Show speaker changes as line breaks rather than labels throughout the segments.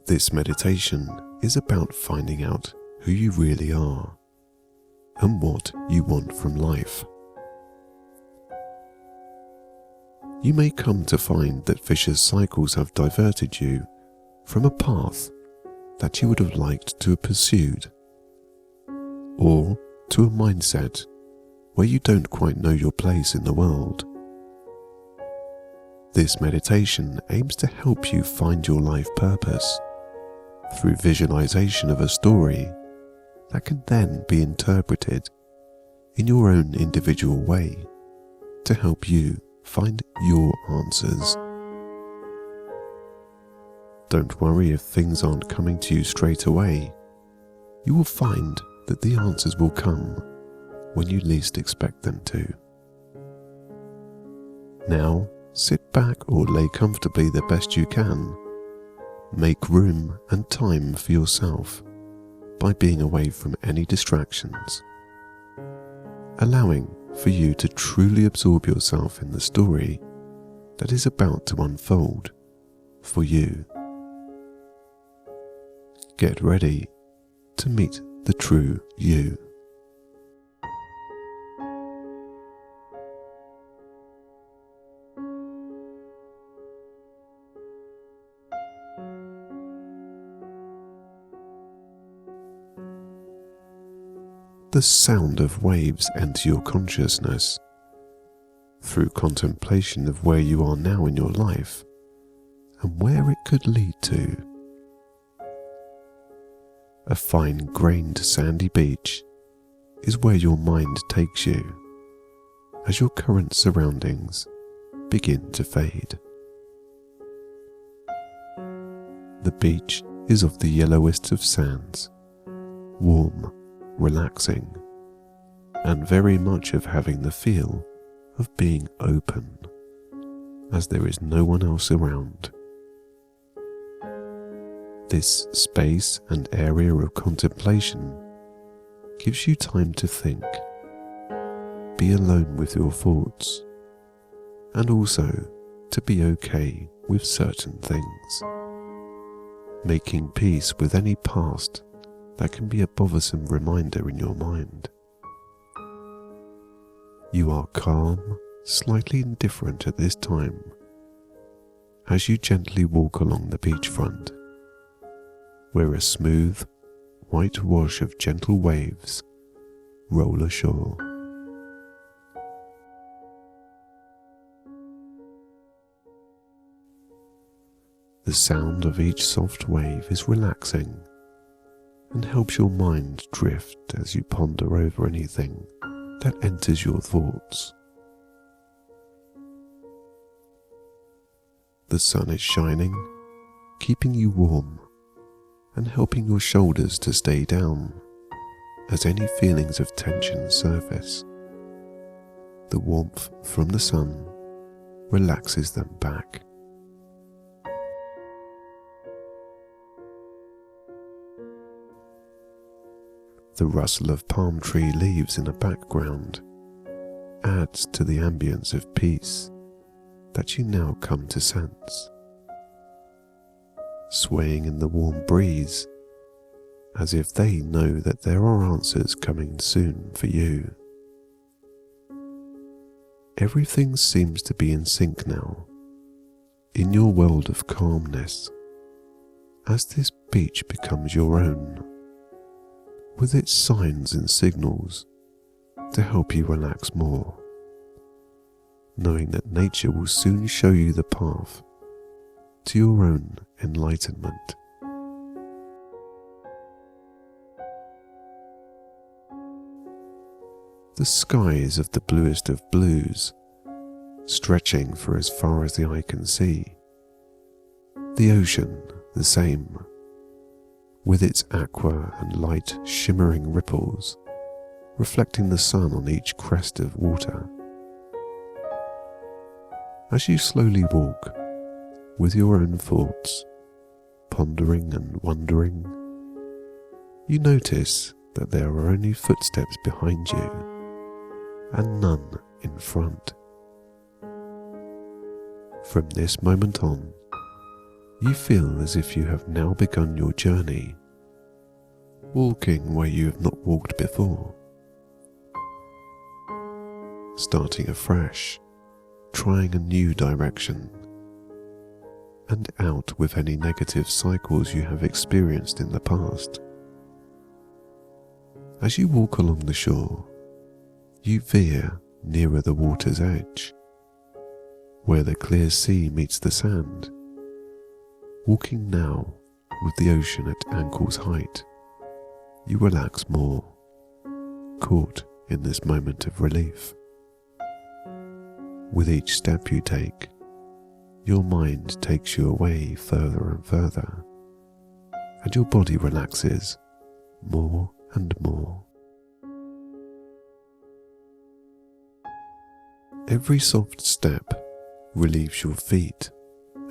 This meditation is about finding out who you really are and what you want from life. You may come to find that vicious cycles have diverted you from a path that you would have liked to have pursued, or to a mindset where you don't quite know your place in the world. This meditation aims to help you find your life purpose through visualization of a story that can then be interpreted in your own individual way to help you find your answers. Don't worry if things aren't coming to you straight away. You will find that the answers will come when you least expect them to. Now, sit back or lay comfortably the best you can. Make room and time for yourself by being away from any distractions, allowing for you to truly absorb yourself in the story that is about to unfold for you. Get ready to meet the true you. The sound of waves enter your consciousness through contemplation of where you are now in your life and where it could lead to. A fine-grained sandy beach is where your mind takes you as your current surroundings begin to fade. The beach is of the yellowest of sands, warm, relaxing, and very much of having the feel of being open, as there is no one else around. This space and area of contemplation gives you time to think, be alone with your thoughts, and also to be okay with certain things, making peace with any past that can be a bothersome reminder in your mind. You are calm, slightly indifferent at this time, as you gently walk along the beachfront, where a smooth, white wash of gentle waves roll ashore. The sound of each soft wave is relaxing and helps your mind drift as you ponder over anything that enters your thoughts. The sun is shining, keeping you warm and helping your shoulders to stay down as any feelings of tension surface. The warmth from the sun relaxes them back. The rustle of palm tree leaves in the background adds to the ambience of peace that you now come to sense, swaying in the warm breeze as if they know that there are answers coming soon for you. Everything seems to be in sync now, in your world of calmness, as this beach becomes your own, with its signs and signals to help you relax more, knowing that nature will soon show you the path to your own enlightenment. The sky is of the bluest of blues, stretching for as far as the eye can see. The ocean the same, with its aqua and light shimmering ripples, reflecting the sun on each crest of water. As you slowly walk, with your own thoughts, pondering and wondering, you notice that there are only footsteps behind you, and none in front. From this moment on, You feel as if you have now begun your journey, walking where you have not walked before, starting afresh, trying a new direction, and out with any negative cycles you have experienced in the past. As you walk along the shore, you veer nearer the water's edge, where the clear sea meets the sand, walking now with the ocean at ankle's height. You relax more, caught in this moment of relief. With each step you take, your mind takes you away further and further, and your body relaxes more and more. Every soft step relieves your feet,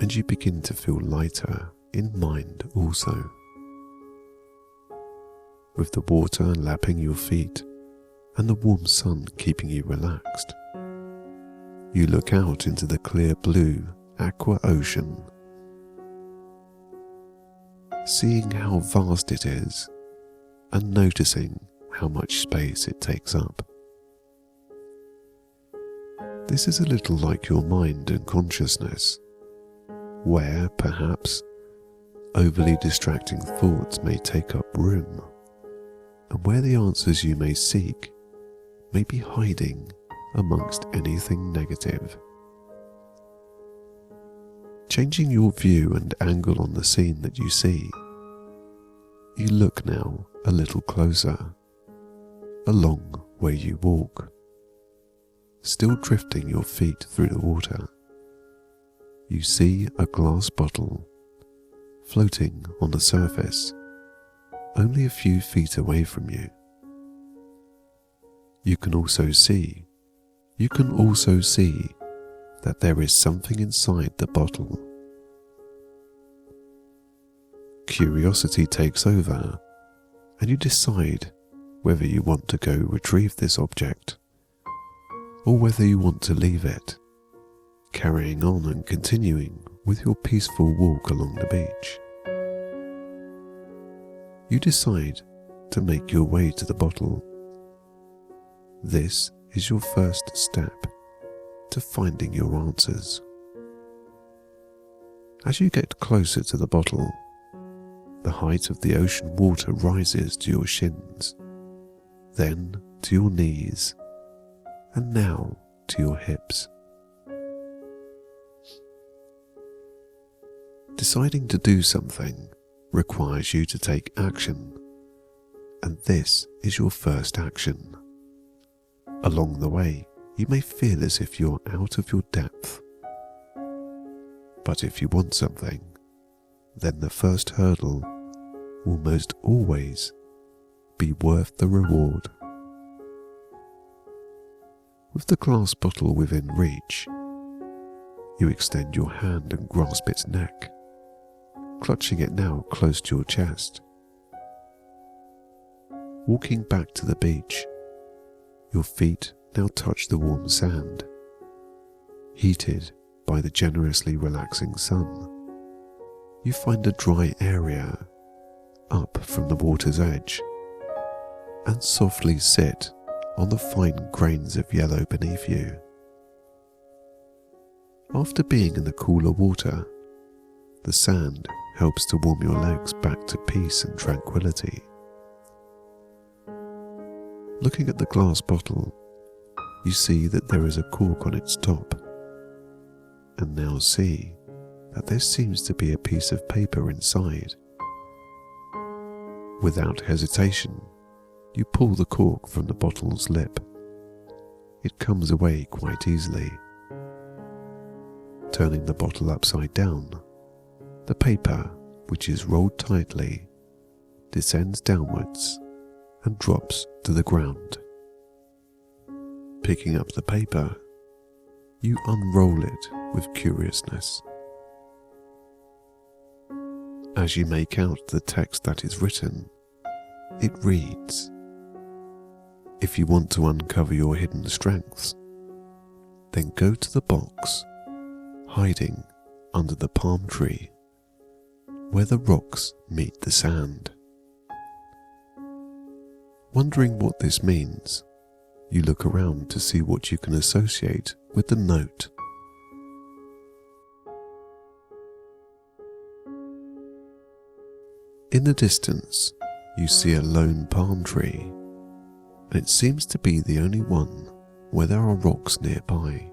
and you begin to feel lighter in mind also. With the water lapping your feet and the warm sun keeping you relaxed, you look out into the clear blue aqua ocean, seeing how vast it is and noticing how much space it takes up. This is a little like your mind and consciousness, where perhaps overly distracting thoughts may take up room, and where the answers you may seek may be hiding amongst anything negative. Changing your view and angle on the scene that you see, you look now a little closer, along where you walk, still drifting your feet through the water. You see a glass bottle floating on the surface, only a few feet away from you. You can also see that there is something inside the bottle. Curiosity takes over, and you decide whether you want to go retrieve this object, or whether you want to leave it, carrying on and continuing with your peaceful walk along the beach. You decide to make your way to the bottle. This is your first step to finding your answers. As you get closer to the bottle, the height of the ocean water rises to your shins, then to your knees, and now to your hips. Deciding to do something requires you to take action, and this is your first action. Along the way, you may feel as if you're out of your depth. But if you want something, then the first hurdle will most always be worth the reward. With the glass bottle within reach, you extend your hand and grasp its neck, clutching it now close to your chest. Walking back to the beach, your feet now touch the warm sand, heated by the generously relaxing sun. You find a dry area up from the water's edge and softly sit on the fine grains of yellow beneath you. After being in the cooler water, the sand helps to warm your legs back to peace and tranquility. Looking at the glass bottle, you see that there is a cork on its top, and now see that there seems to be a piece of paper inside. Without hesitation, you pull the cork from the bottle's lip. It comes away quite easily. Turning the bottle upside down, the paper, which is rolled tightly, descends downwards and drops to the ground. Picking up the paper, you unroll it with curiousness. As you make out the text that is written, it reads, "If you want to uncover your hidden strengths, then go to the box hiding under the palm tree where the rocks meet the sand. Wondering what this means, you look around to see what you can associate with the note. In the distance, you see a lone palm tree, and it seems to be the only one where there are rocks nearby.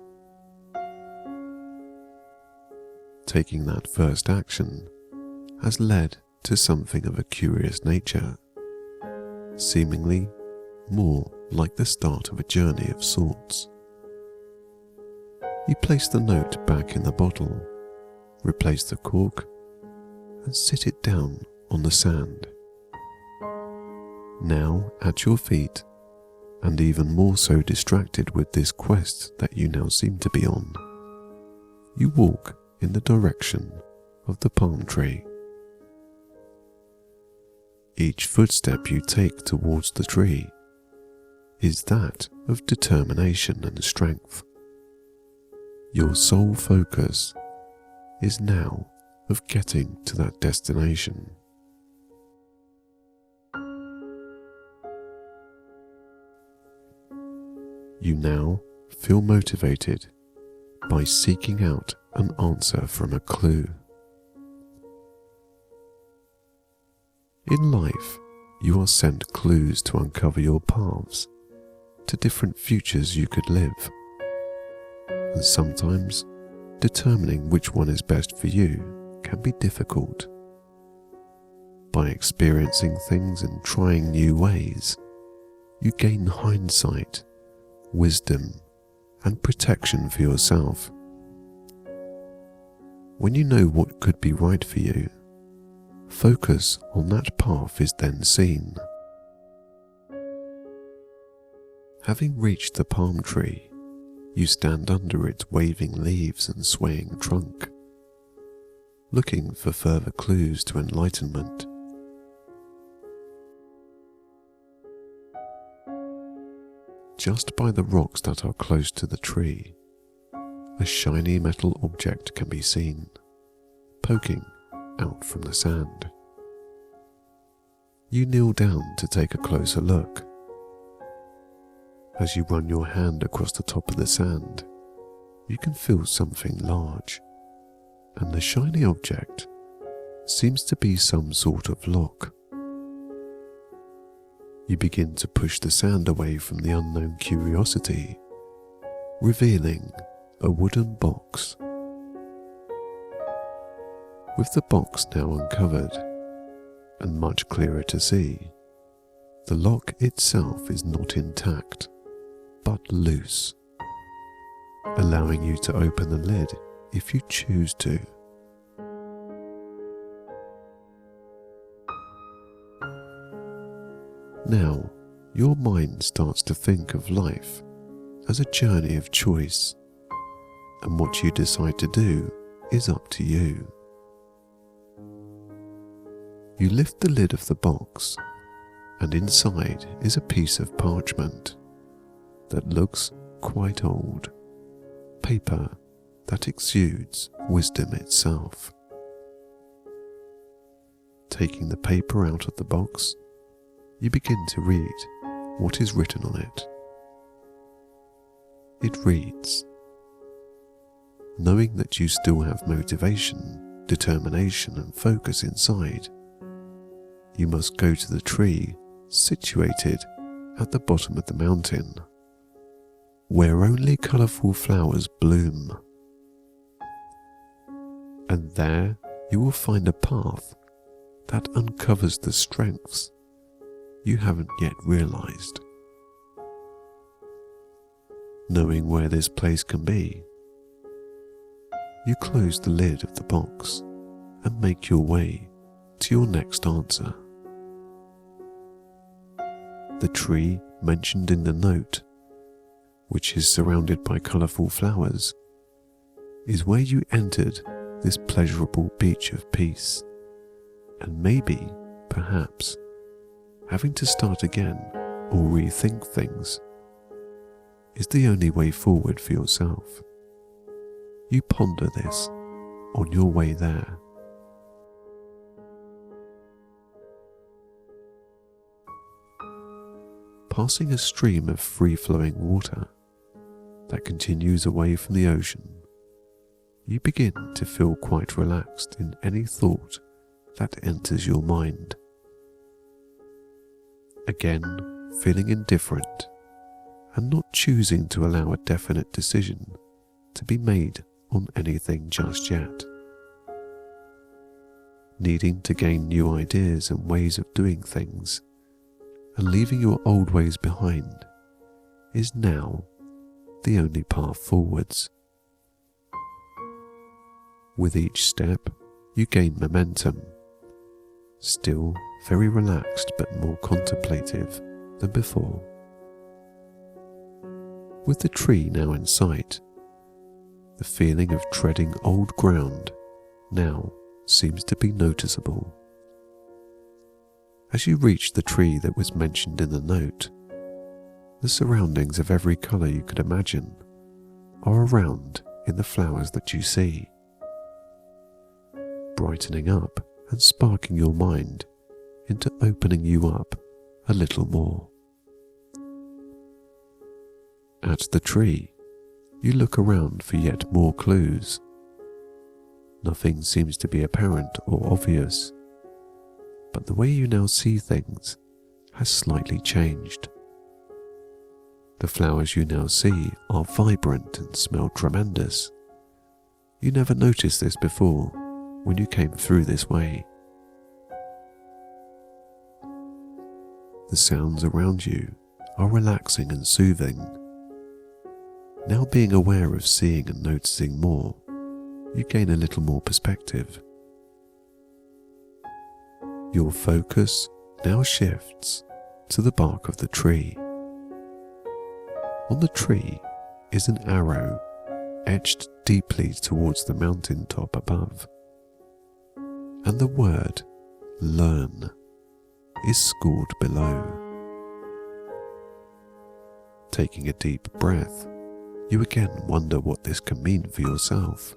Taking that first action has led to something of a curious nature, seemingly more like the start of a journey of sorts. You place the note back in the bottle, replace the cork, and sit it down on the sand. Now at your feet, and even more so distracted with this quest that you now seem to be on, you walk in the direction of the palm tree. Each footstep you take towards the tree is that of determination and strength. Your sole focus is now of getting to that destination. You now feel motivated by seeking out an answer from a clue. In life, you are sent clues to uncover your paths to different futures you could live, and sometimes determining which one is best for you can be difficult. By experiencing things and trying new ways, you gain hindsight, wisdom, and protection for yourself. When you know what could be right for you, focus on that path is then seen. Having reached the palm tree, you stand under its waving leaves and swaying trunk, looking for further clues to enlightenment. Just by the rocks that are close to the tree, a shiny metal object can be seen, poking out from the sand. You kneel down to take a closer look. As you run your hand across the top of the sand, you can feel something large, and the shiny object seems to be some sort of lock. You begin to push the sand away from the unknown curiosity, revealing a wooden box. With the box now uncovered, and much clearer to see, the lock itself is not intact, but loose, allowing you to open the lid if you choose to. Now, your mind starts to think of life as a journey of choice, and what you decide to do is up to you. You lift the lid of the box, and inside is a piece of parchment that looks quite old, paper that exudes wisdom itself. Taking the paper out of the box, you begin to read what is written on it. It reads, "Knowing that you still have motivation, determination and focus inside, you must go to the tree situated at the bottom of the mountain, where only colourful flowers bloom. And there you will find a path that uncovers the strengths you haven't yet realized." Knowing where this place can be, you close the lid of the box and make your way to your next answer. The tree mentioned in the note, which is surrounded by colourful flowers, is where you entered this pleasurable beach of peace, and maybe, perhaps, having to start again or rethink things is the only way forward for yourself. You ponder this on your way there. passing a stream of free-flowing water that continues away from the ocean, you begin to feel quite relaxed in any thought that enters your mind. Again, feeling indifferent and not choosing to allow a definite decision to be made on anything just yet. Needing to gain new ideas and ways of doing things and leaving your old ways behind is now the only path forwards. With each step, you gain momentum, still very relaxed but more contemplative than before. With the tree now in sight, the feeling of treading old ground now seems to be noticeable. As you reach the tree that was mentioned in the note, the surroundings of every colour you could imagine are around in the flowers that you see, brightening up and sparking your mind into opening you up a little more. At the tree, you look around for yet more clues. Nothing seems to be apparent or obvious, but the way you now see things has slightly changed. The flowers you now see are vibrant and smell tremendous. You never noticed this before when you came through this way. The sounds around you are relaxing and soothing. Now being aware of seeing and noticing more, you gain a little more perspective. Your focus now shifts to the bark of the tree. On the tree is an arrow etched deeply towards the mountain top above, and the word learn is scored below. Taking a deep breath, you again wonder what this can mean for yourself.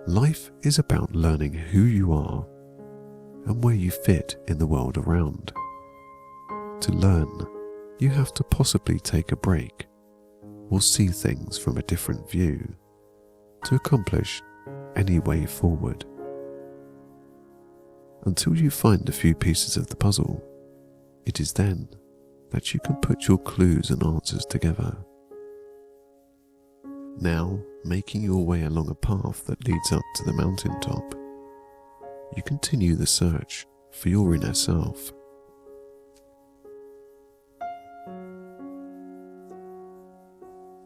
Life is about learning who you are and where you fit in the world around. To learn, you have to possibly take a break or see things from a different view to accomplish any way forward. Until you find a few pieces of the puzzle, it is then that you can put your clues and answers together. Now, making your way along a path that leads up to the mountaintop, you continue the search for your inner self.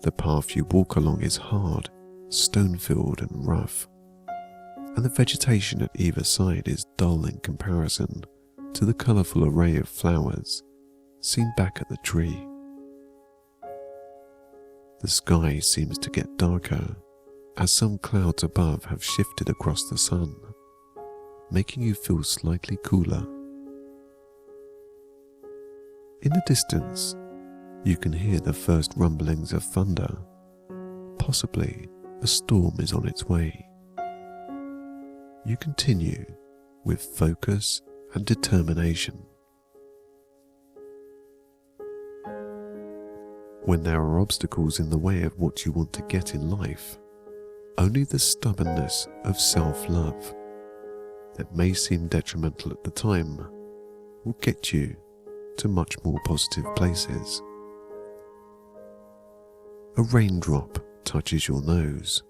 The path you walk along is hard, stone-filled and rough, and the vegetation at either side is dull in comparison to the colourful array of flowers seen back at the tree. The sky seems to get darker as some clouds above have shifted across the sun, making you feel slightly cooler. In the distance, you can hear the first rumblings of thunder. Possibly a storm is on its way. You continue with focus and determination. When there are obstacles in the way of what you want to get in life, only the stubbornness of self-love that may seem detrimental at the time will get you to much more positive places. A raindrop touches your nose,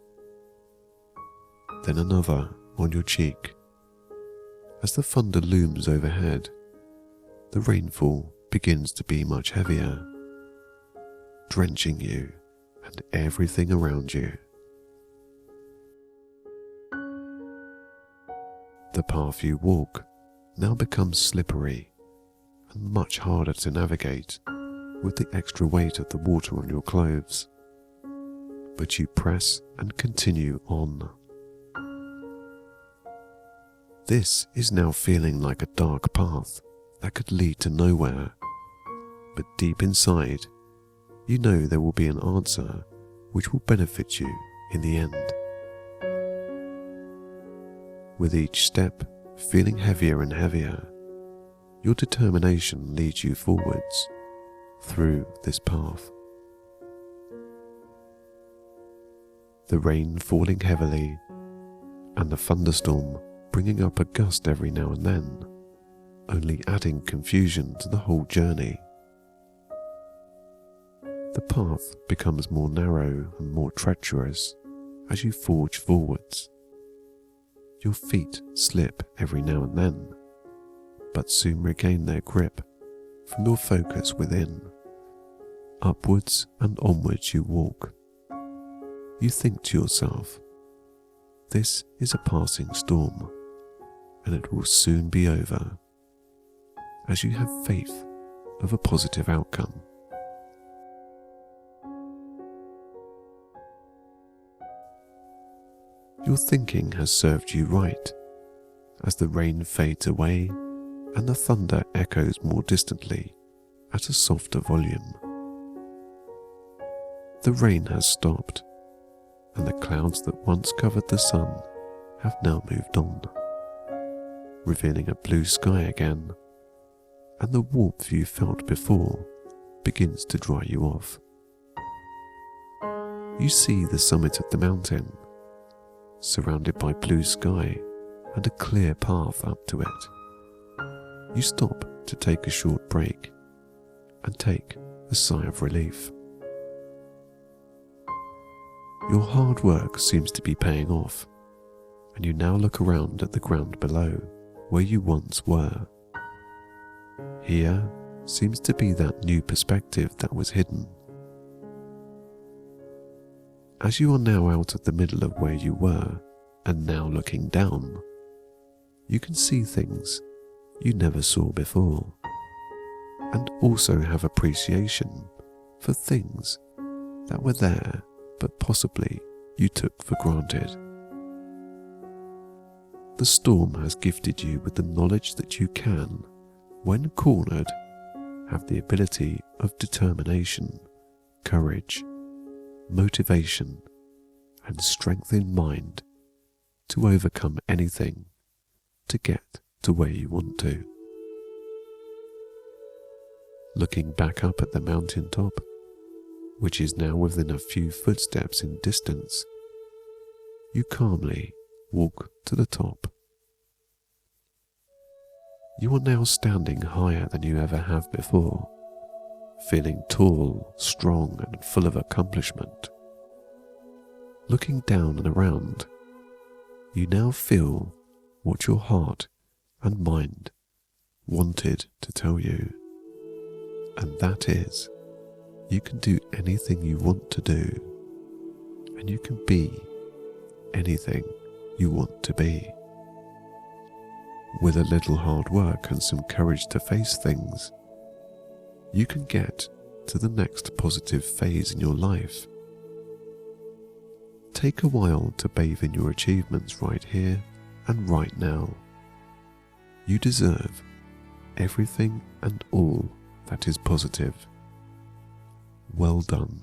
then another on your cheek. As the thunder looms overhead, the rainfall begins to be much heavier, drenching you and everything around you. The path you walk now becomes slippery and much harder to navigate with the extra weight of the water on your clothes, but you press and continue on. This is now feeling like a dark path that could lead to nowhere, but deep inside, you know there will be an answer which will benefit you in the end. With each step feeling heavier and heavier, your determination leads you forwards through this path. The rain falling heavily and the thunderstorm bringing up a gust every now and then, only adding confusion to the whole journey. The path becomes more narrow and more treacherous as you forge forwards. Your feet slip every now and then, but soon regain their grip from your focus within. Upwards and onwards you walk. You think to yourself, this is a passing storm, and it will soon be over, as you have faith of a positive outcome. Your thinking has served you right, as the rain fades away and the thunder echoes more distantly at a softer volume. The rain has stopped, and the clouds that once covered the sun have now moved on, revealing a blue sky again, and the warmth you felt before begins to dry you off. You see the summit of the mountain, surrounded by blue sky and a clear path up to it. You stop to take a short break and take a sigh of relief. Your hard work seems to be paying off, and you now look around at the ground below where you once were. Here seems to be that new perspective that was hidden. As you are now out of the middle of where you were and now looking down, you can see things you never saw before, and also have appreciation for things that were there but possibly you took for granted. The storm has gifted you with the knowledge that you can, when cornered, have the ability of determination, courage, motivation, and strength in mind to overcome anything to get to where you want to. Looking back up at the mountain top, which is now within a few footsteps in distance, you calmly walk to the top. You are now standing higher than you ever have before, feeling tall, strong, and full of accomplishment. Looking down and around, you now feel what your heart and mind wanted to tell you, and that is, you can do anything you want to do, and you can be anything you want to be. With a little hard work and some courage to face things, you can get to the next positive phase in your life. Take a while to bathe in your achievements right here and right now. You deserve everything and all that is positive. Well done.